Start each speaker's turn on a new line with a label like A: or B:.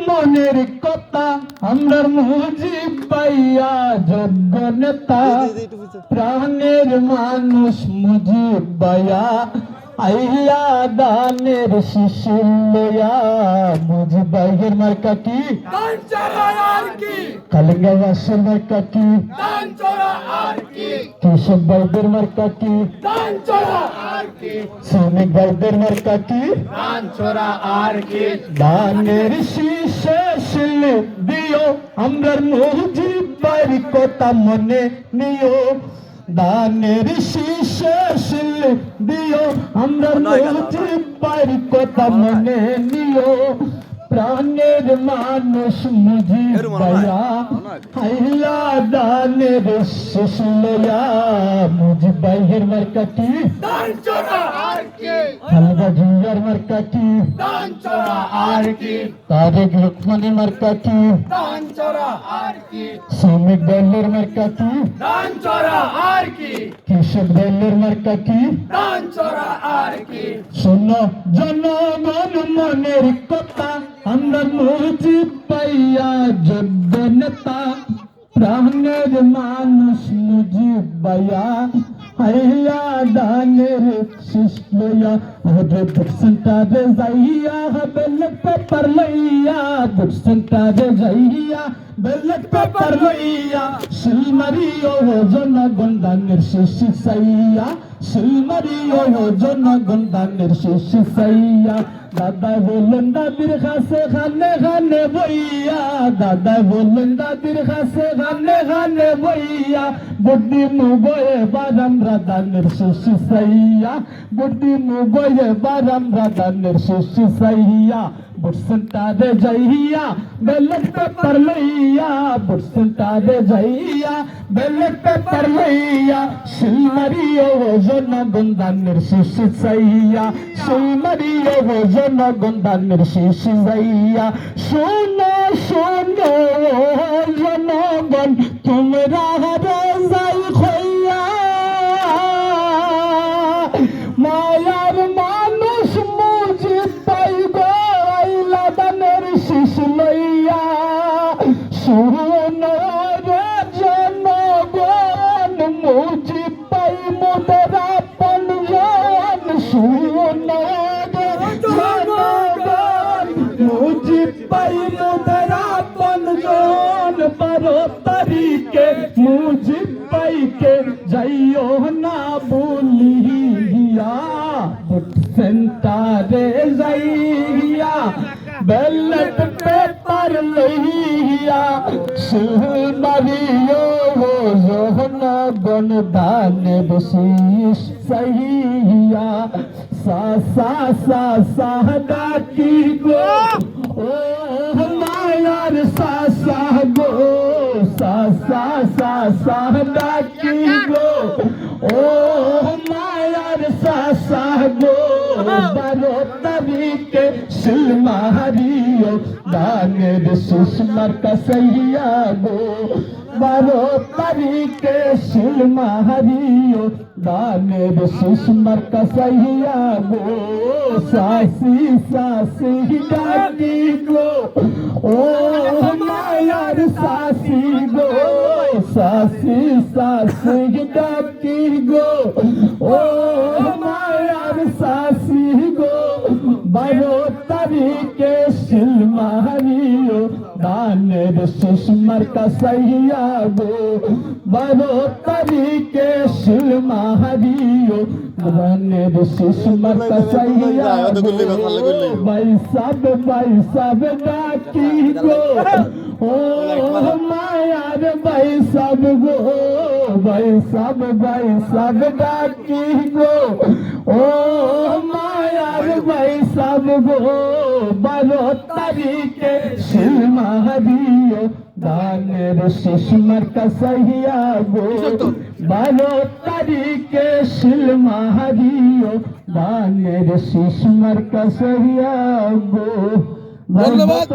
A: মনের কথা আমরার মুজিব ভাইয়া যোগ্য নেতা প্রাণের মানুষ মুজিব ভাইয়া আইয়া দানের শিশির লয়া মুজিব ভাইয়ের মার্কা কি কালিঙ্গাবাসের মার্কা কি কৃষক ভাইদের মার্কা কি শ্রমিক ভাইদের মার্কা কি দানের শীষে শিলে দিও আমরার মুজিব ভাইয়ের কথা মনে নিও দানের শীষে শিলে দিও আমরার মুজিব ভাইয়ের কথা মনে নিও প্রাণের মানুষ মুজিব ভাইয়া আইলা দানের শীষ লয়া মুজিব ভাইয়ের মার্কা কি খালেদা জিয়ার মার্কা কি তারেক রহমানের মার্কা কি শ্রমিক দলের মার্কা কি কৃষক দলের মার্কা কি শোনো জনগণ মনের কথা আমরা মুজিব ভাইয়া যোগ্য নেতা প্রাণের মানুষ মুজিব ভাইয়া আইয়া দানের শীষ লইয়া ওরে বুক সেন্টারে যাইয়া ব্যালট পেপার লইয়া বুক সেন্টারে যাইয়া ব্যালট পেপার লইয়া শিলমারিও জনগণ দানের শীষ চাইয়া শিলমারিও জনগণ দানের শীষ চাইয়া দাদা বললেন দাদির কাছে খানে খানে বইয়া দাদা বললেন দাদির কাছে খানে খানে বইয়া বুদ্ধি মুগয়ে বারাম রাধানের শীষ চাইয়া বুদ্ধি মুগয়ে বারাম রাধানের শীষ চাইয়া বুট সেন্টারে যাইয়া ব্যালট পেপার লইয়া বুট সেন্টারে যাইয়া ব্যালট পেপার লইয়া শিলমারিও জনগণ দানের শীষ চাইয়া শিলমারিও জনগণ দানের শীষ যাইয়া শোনো শোনো জনগণ তোমরা যাই খইয়া মায়ার মানুষ মুজিব ভাই গো আইলা দানের শীষ লইয়া শোনো রে জনগণ মুজিব ভাই মোদের আপনজন শোনো রে জনগণ মুজিব ভাই মোদের আপনজন 12 তারিখে মুজিব ভাইকে যাইও না বলিয়া বুট সেন্টারে যাইয়া ব্যালট পেপার লইয়া শিলমারিও জনগণ দানের শীষ চাইয়া সা সা সা সা ডাকি গো ও মায়ার সা সা গো সা সা সা সা ডাকি গো ও মায়ার সা সা গো 12 তারিখে শিলমারিও দানের শীষ মার্কা চাইয়া গো 12 তারিখে শিলমারিও দানের শীষ মার্কা চাইয়া গো সাসি সাসি ডাকি গো ও মায়ার সাসি গো সাসি সাসি ডাকি গো ও মায়ার সাসি গো 12 তারিখে শিলমারিও দানের শীষ মার্কা চাইয়া গো 12 তারিখে শিলমারিও দানের শীষ মার্কা চাইয়া ভাই সাব ডাকি গো ও মায়ার ভাই সাব গো ভাই সাব ডাকি গো ও মায়ার ভাই সাব গো 12 তারিখে শিলমারিও দানের শীষ মার্কা চাইয়া গো 12 তারিখে শিলমারিও দানের শীষ মার্কা চাইয়া গো। ধন্যবাদ।